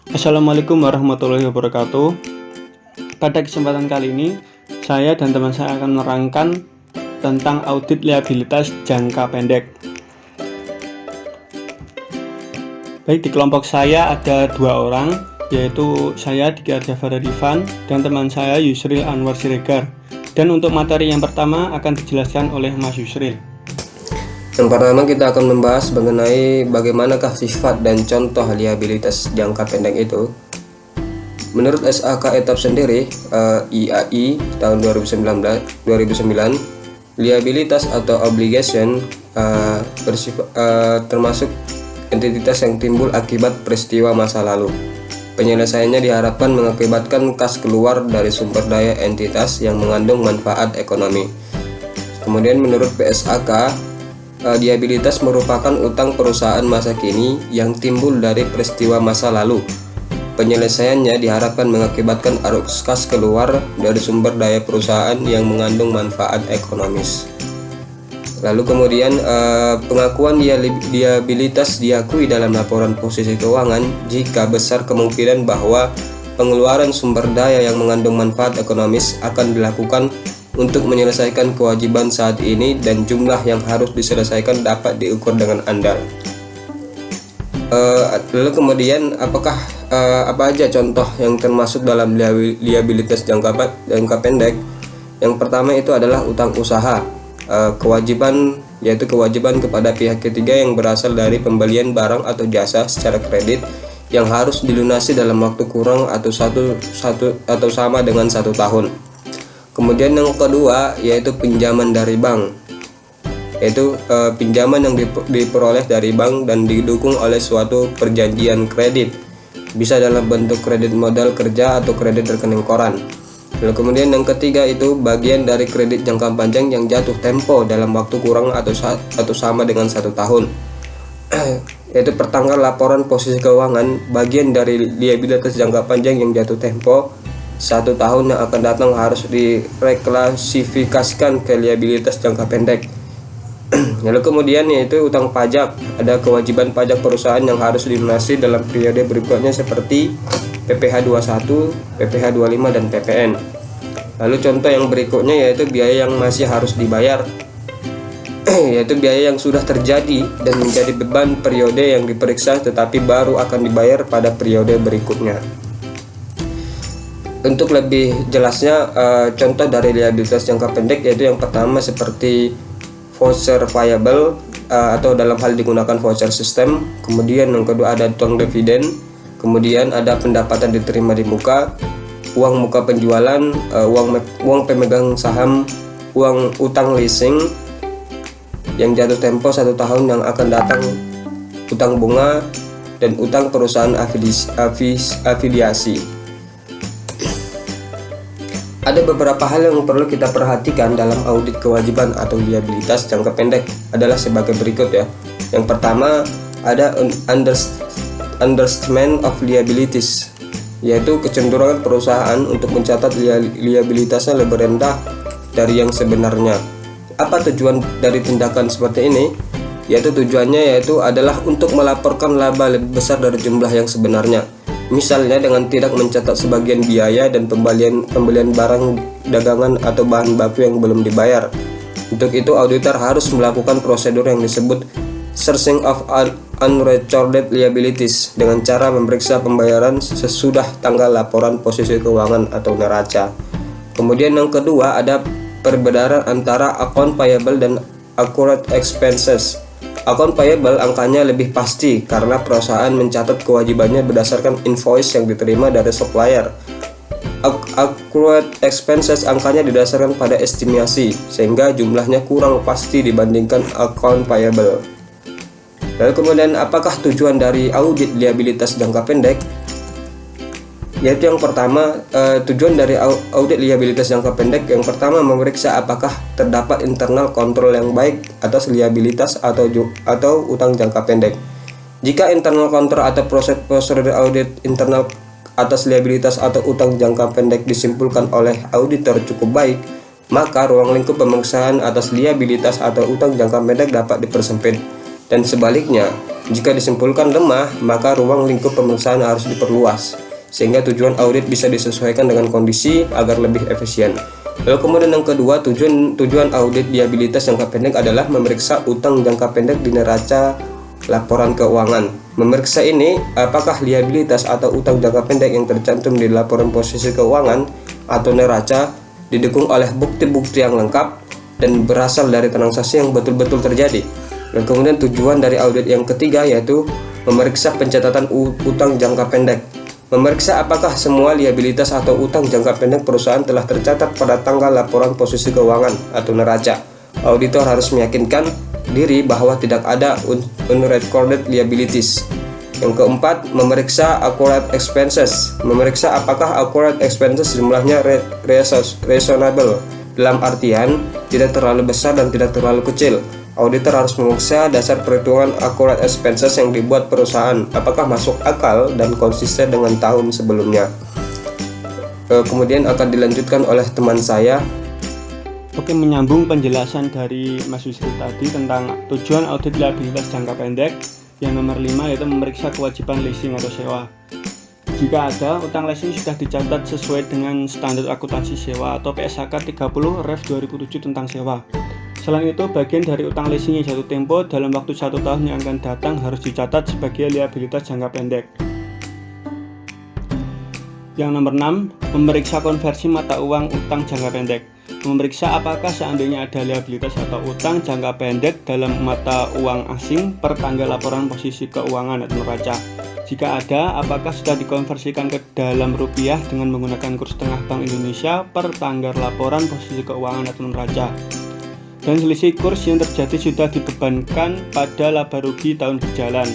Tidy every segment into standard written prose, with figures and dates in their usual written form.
Assalamualaikum warahmatullahi wabarakatuh. Pada kesempatan kali ini, saya dan teman saya akan menerangkan tentang audit liabilitas jangka pendek. Baik, di kelompok saya ada 2 orang, yaitu saya Diki Arjava Rifan dan teman saya Yusril Anwar Siregar. Dan untuk materi yang pertama akan dijelaskan oleh Mas Yusril. Yang pertama kita akan membahas mengenai bagaimanakah sifat dan contoh liabilitas jangka pendek itu. Menurut SAK ETAP sendiri, IAI tahun 2009, liabilitas atau obligation termasuk entitas yang timbul akibat peristiwa masa lalu. Penyelesaiannya diharapkan mengakibatkan kas keluar dari sumber daya entitas yang mengandung manfaat ekonomi. Kemudian menurut PSAK, liabilitas merupakan utang perusahaan masa kini yang timbul dari peristiwa masa lalu. Penyelesaiannya diharapkan mengakibatkan arus kas keluar dari sumber daya perusahaan yang mengandung manfaat ekonomis. Lalu kemudian pengakuan liabilitas diakui dalam laporan posisi keuangan jika besar kemungkinan bahwa pengeluaran sumber daya yang mengandung manfaat ekonomis akan dilakukan untuk menyelesaikan kewajiban saat ini dan jumlah yang harus diselesaikan dapat diukur dengan andal. Lalu kemudian apa aja contoh yang termasuk dalam liabilitas jangka pendek? Yang pertama itu adalah utang usaha, kewajiban kepada pihak ketiga yang berasal dari pembelian barang atau jasa secara kredit yang harus dilunasi dalam waktu kurang atau sama dengan 1 tahun. Kemudian yang kedua yaitu pinjaman dari bank, yaitu pinjaman yang diperoleh dari bank dan didukung oleh suatu perjanjian kredit, bisa dalam bentuk kredit modal kerja atau kredit rekening koran. Lalu kemudian yang ketiga itu bagian dari kredit jangka panjang yang jatuh tempo dalam waktu kurang atau sama dengan 1 tahun. Yaitu pertanggal laporan posisi keuangan, bagian dari liabilitas jangka panjang yang jatuh tempo 1 tahun yang akan datang harus direklasifikasikan ke liabilitas jangka pendek. Lalu kemudian yaitu utang pajak, ada kewajiban pajak perusahaan yang harus dilunasi dalam periode berikutnya seperti PPh 21, PPh 25 dan PPN. Lalu contoh yang berikutnya yaitu biaya yang masih harus dibayar, yaitu biaya yang sudah terjadi dan menjadi beban periode yang diperiksa tetapi baru akan dibayar pada periode berikutnya. Untuk lebih jelasnya, contoh dari liabilitas jangka pendek yaitu yang pertama seperti voucher payable atau dalam hal digunakan voucher system. Kemudian yang kedua ada utang dividen. Kemudian ada pendapatan diterima di muka, uang muka penjualan, uang pemegang saham, uang utang leasing yang jatuh tempo 1 tahun yang akan datang, utang bunga, dan utang perusahaan afiliasi. Ada beberapa hal yang perlu kita perhatikan dalam audit kewajiban atau liabilitas jangka pendek adalah sebagai berikut ya. Yang pertama ada understatement of liabilities, yaitu kecenderungan perusahaan untuk mencatat liabilitasnya lebih rendah dari yang sebenarnya. Apa tujuan dari tindakan seperti ini? Yaitu tujuannya adalah untuk melaporkan laba lebih besar dari jumlah yang sebenarnya. Misalnya dengan tidak mencatat sebagian biaya dan pembelian barang dagangan atau bahan baku yang belum dibayar. Untuk itu auditor harus melakukan prosedur yang disebut searching of unrecorded liabilities dengan cara memeriksa pembayaran sesudah tanggal laporan posisi keuangan atau neraca. Kemudian yang kedua ada perbedaan antara account payable dan accrued expenses. Account payable angkanya lebih pasti karena perusahaan mencatat kewajibannya berdasarkan invoice yang diterima dari supplier. Accrued expenses angkanya didasarkan pada estimasi sehingga jumlahnya kurang pasti dibandingkan account payable. Lalu kemudian apakah tujuan dari audit liabilitas jangka pendek? Yaitu yang pertama, tujuan dari audit liabilitas jangka pendek yang pertama memeriksa apakah terdapat internal kontrol yang baik atas liabilitas atau utang jangka pendek. Jika internal kontrol atau prosedur audit internal atas liabilitas atau utang jangka pendek disimpulkan oleh auditor cukup baik, maka ruang lingkup pemeriksaan atas liabilitas atau utang jangka pendek dapat dipersempit. Dan sebaliknya, jika disimpulkan lemah, maka ruang lingkup pemeriksaan harus diperluas, sehingga tujuan audit bisa disesuaikan dengan kondisi agar lebih efisien. Lalu kemudian yang kedua, tujuan audit liabilitas jangka pendek adalah memeriksa utang jangka pendek di neraca laporan keuangan. Memeriksa ini apakah liabilitas atau utang jangka pendek yang tercantum di laporan posisi keuangan atau neraca didukung oleh bukti-bukti yang lengkap dan berasal dari transaksi yang betul-betul terjadi. Dan kemudian tujuan dari audit yang ketiga yaitu memeriksa pencatatan utang jangka pendek. Memeriksa apakah semua liabilitas atau utang jangka pendek perusahaan telah tercatat pada tanggal laporan posisi keuangan atau neraca. Auditor harus meyakinkan diri bahwa tidak ada unrecorded liabilities. Yang keempat, memeriksa accurate expenses. Memeriksa apakah accurate expenses jumlahnya reasonable, dalam artian tidak terlalu besar dan tidak terlalu kecil. Auditor harus memeriksa dasar perhitungan accurate expenses yang dibuat perusahaan, apakah masuk akal dan konsisten dengan tahun sebelumnya. Kemudian akan dilanjutkan oleh teman saya. Oke, menyambung penjelasan dari Mas Yusri tadi tentang tujuan audit liabilitas jangka pendek. Yang nomor 5 yaitu memeriksa kewajiban leasing atau sewa. Jika ada, utang leasing sudah dicatat sesuai dengan standar akuntansi sewa atau PSAK 30 Rev 2007 tentang sewa. Selain itu, bagian dari utang leasing yang jatuh tempo dalam waktu 1 tahun yang akan datang harus dicatat sebagai liabilitas jangka pendek. Yang nomor 6, memeriksa konversi mata uang utang jangka pendek. Memeriksa apakah seandainya ada liabilitas atau utang jangka pendek dalam mata uang asing per tanggal laporan posisi keuangan atau neraca. Jika ada, apakah sudah dikonversikan ke dalam rupiah dengan menggunakan kurs tengah Bank Indonesia per tanggal laporan posisi keuangan atau neraca. Dan selisih kurs yang terjadi sudah dibebankan pada laba rugi tahun berjalan.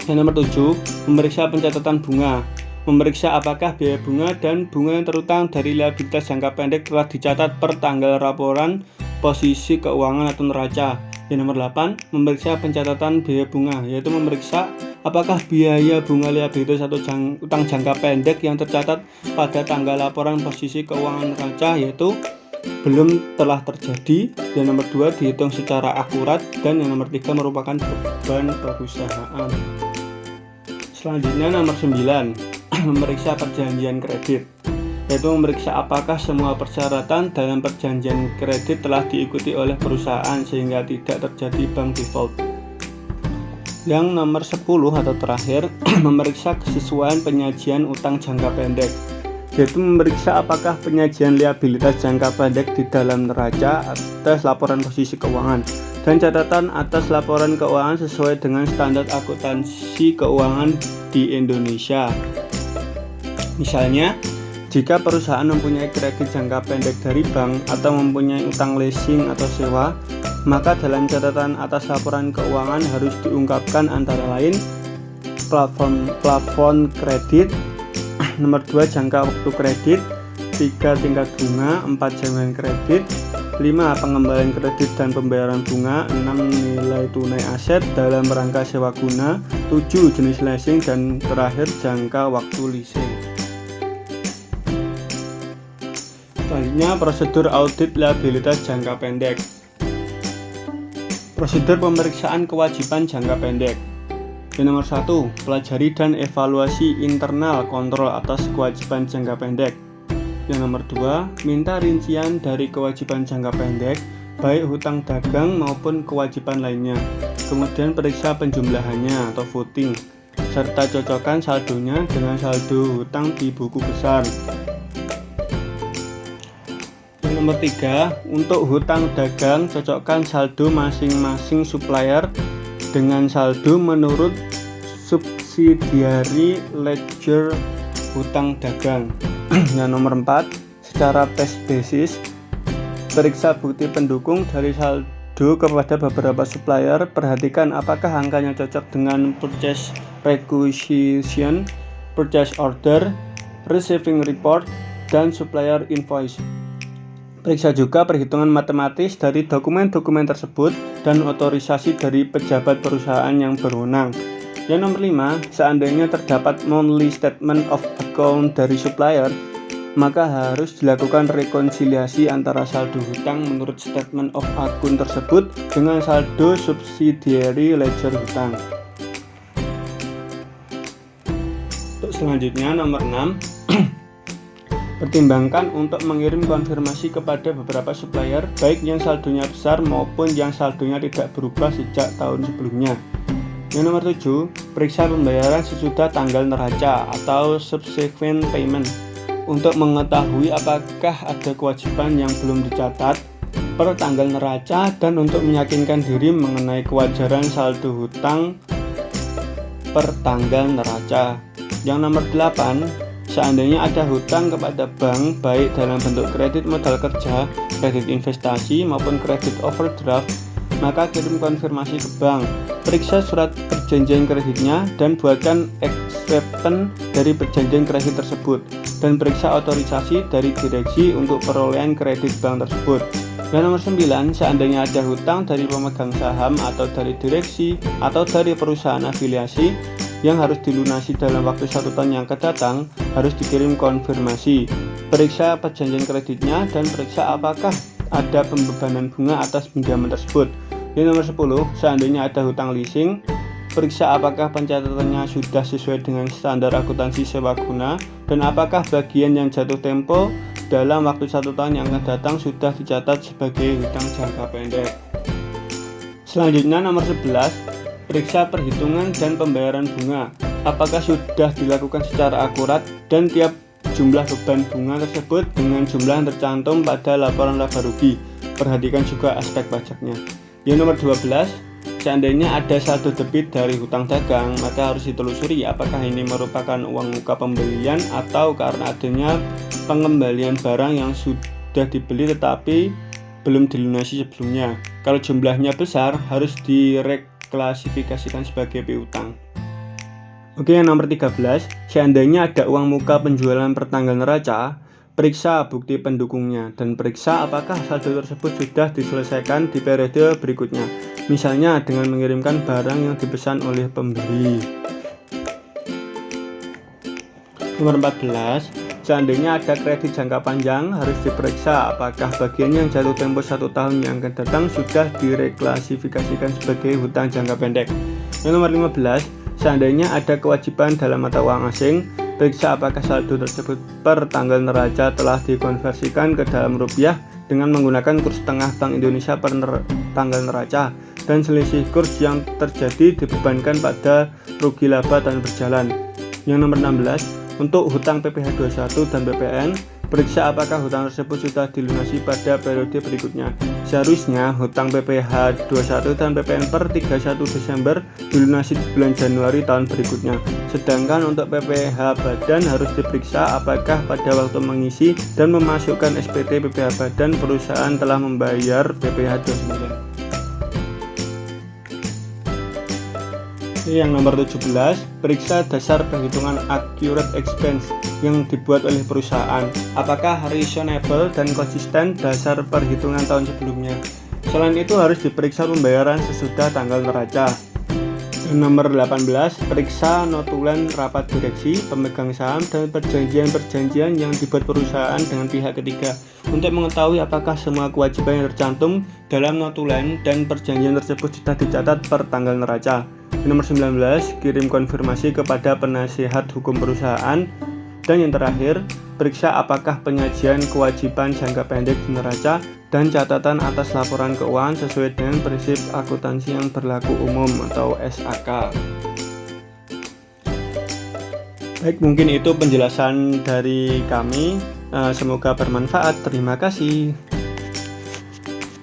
Yang nomor 7, memeriksa pencatatan bunga. Memeriksa apakah biaya bunga dan bunga yang terutang dari liabilitas jangka pendek telah dicatat per tanggal laporan posisi keuangan atau neraca. Yang nomor 8, memeriksa pencatatan biaya bunga, yaitu memeriksa apakah biaya bunga liabilitas atau utang jangka pendek yang tercatat pada tanggal laporan posisi keuangan neraca yaitu belum telah terjadi. Yang nomor 2, dihitung secara akurat. Dan yang nomor 3, merupakan beban perusahaan. Selanjutnya nomor 9, memeriksa perjanjian kredit, yaitu memeriksa apakah semua persyaratan dalam perjanjian kredit telah diikuti oleh perusahaan sehingga tidak terjadi bank default. Yang nomor 10 atau terakhir, memeriksa kesesuaian penyajian utang jangka pendek, yaitu memeriksa apakah penyajian liabilitas jangka pendek di dalam neraca atas laporan posisi keuangan dan catatan atas laporan keuangan sesuai dengan standar akuntansi keuangan di Indonesia. Misalnya, jika perusahaan mempunyai kredit jangka pendek dari bank atau mempunyai utang leasing atau sewa, maka dalam catatan atas laporan keuangan harus diungkapkan antara lain plafon kredit, nomor 2 jangka waktu kredit, 3 tingkat bunga, 4 jaminan kredit, 5 pengembalian kredit dan pembayaran bunga, 6 nilai tunai aset dalam rangka sewa guna, 7 jenis leasing, dan terakhir jangka waktu leasing. Selanjutnya, prosedur audit liabilitas jangka pendek. Prosedur pemeriksaan kewajiban jangka pendek. Yang nomor 1, pelajari dan evaluasi internal kontrol atas kewajiban jangka pendek. Yang nomor 2, minta rincian dari kewajiban jangka pendek, baik hutang dagang maupun kewajiban lainnya. Kemudian periksa penjumlahannya atau voting, serta cocokkan saldonya dengan saldo hutang di buku besar. Yang nomor 3, untuk hutang dagang, cocokkan saldo masing-masing supplier dengan saldo menurut subsidiary ledger hutang dagang. Yang nomor 4, secara test basis, periksa bukti pendukung dari saldo kepada beberapa supplier. Perhatikan apakah angkanya cocok dengan purchase requisition, purchase order, receiving report, dan supplier invoice. Periksa juga perhitungan matematis dari dokumen-dokumen tersebut dan otorisasi dari pejabat perusahaan yang berwenang. Yang nomor 5, seandainya terdapat monthly statement of account dari supplier, maka harus dilakukan rekonsiliasi antara saldo hutang menurut statement of akun tersebut dengan saldo subsidiary ledger hutang. Untuk selanjutnya nomor 6, pertimbangkan untuk mengirim konfirmasi kepada beberapa supplier baik yang saldonya besar maupun yang saldonya tidak berubah sejak tahun sebelumnya. Yang nomor 7, periksa pembayaran sesudah tanggal neraca atau subsequent payment untuk mengetahui apakah ada kewajiban yang belum dicatat per tanggal neraca dan untuk meyakinkan diri mengenai kewajaran saldo hutang per tanggal neraca. Yang nomor 8, seandainya ada hutang kepada bank baik dalam bentuk kredit modal kerja, kredit investasi maupun kredit overdraft, maka kirim konfirmasi ke bank. Periksa surat perjanjian kreditnya dan buatkan acceptance dari perjanjian kredit tersebut dan periksa otorisasi dari direksi untuk perolehan kredit bank tersebut. Dan nomor 9, seandainya ada hutang dari pemegang saham atau dari direksi atau dari perusahaan afiliasi yang harus dilunasi dalam waktu 1 tahun yang akan datang, harus dikirim konfirmasi. Periksa perjanjian kreditnya dan periksa apakah ada pembebanan bunga atas pinjaman tersebut. Yang nomor 10, seandainya ada hutang leasing, periksa apakah pencatatannya sudah sesuai dengan standar akuntansi sewa guna dan apakah bagian yang jatuh tempo dalam waktu 1 tahun yang akan datang sudah dicatat sebagai hutang jangka pendek. Selanjutnya nomor 11, periksa perhitungan dan pembayaran bunga. Apakah sudah dilakukan secara akurat dan tiap jumlah beban bunga tersebut dengan jumlah yang tercantum pada laporan laba rugi. Perhatikan juga aspek pajaknya. Yang nomor 12, seandainya ada saldo debit dari hutang dagang, maka harus ditelusuri apakah ini merupakan uang muka pembelian atau karena adanya pengembalian barang yang sudah dibeli tetapi belum dilunasi sebelumnya. Kalau jumlahnya besar, harus direklasifikasikan sebagai piutang. Oke, yang nomor 13, seandainya ada uang muka penjualan per tanggal neraca, periksa bukti pendukungnya dan periksa apakah saldo tersebut sudah diselesaikan di periode berikutnya, misalnya dengan mengirimkan barang yang dipesan oleh pembeli. Nomor 14, seandainya ada kredit jangka panjang, harus diperiksa apakah bagian yang jatuh tempo 1 tahun yang akan datang sudah direklasifikasikan sebagai hutang jangka pendek. Yang nomor 15, seandainya ada kewajiban dalam mata uang asing, periksa apakah saldo tersebut per tanggal neraca telah dikonversikan ke dalam rupiah dengan menggunakan kurs tengah Bank Indonesia per tanggal neraca dan selisih kurs yang terjadi dibebankan pada rugi laba tahun berjalan. Yang nomor 16, untuk hutang PPh 21 dan BPN, periksa apakah hutang tersebut sudah dilunasi pada periode berikutnya. Seharusnya hutang PPh 21 dan BPN per 31 Desember dilunasi di bulan Januari tahun berikutnya. Sedangkan untuk PPh badan harus diperiksa apakah pada waktu mengisi dan memasukkan SPT PPh badan perusahaan telah membayar PPh 29. Yang nomor 17, periksa dasar perhitungan accurate expense yang dibuat oleh perusahaan. Apakah reasonable dan konsisten dasar perhitungan tahun sebelumnya. Selain itu harus diperiksa pembayaran sesudah tanggal neraca. Dan nomor 18, periksa notulen rapat direksi, pemegang saham, dan perjanjian-perjanjian yang dibuat perusahaan dengan pihak ketiga untuk mengetahui apakah semua kewajiban yang tercantum dalam notulen dan perjanjian tersebut sudah dicatat per tanggal neraca. Nomor 19, kirim konfirmasi kepada penasihat hukum perusahaan. Dan yang terakhir, periksa apakah penyajian kewajiban jangka pendek di neraca dan catatan atas laporan keuangan sesuai dengan prinsip akuntansi yang berlaku umum atau SAK. Baik, mungkin itu penjelasan dari kami. Semoga bermanfaat. Terima kasih.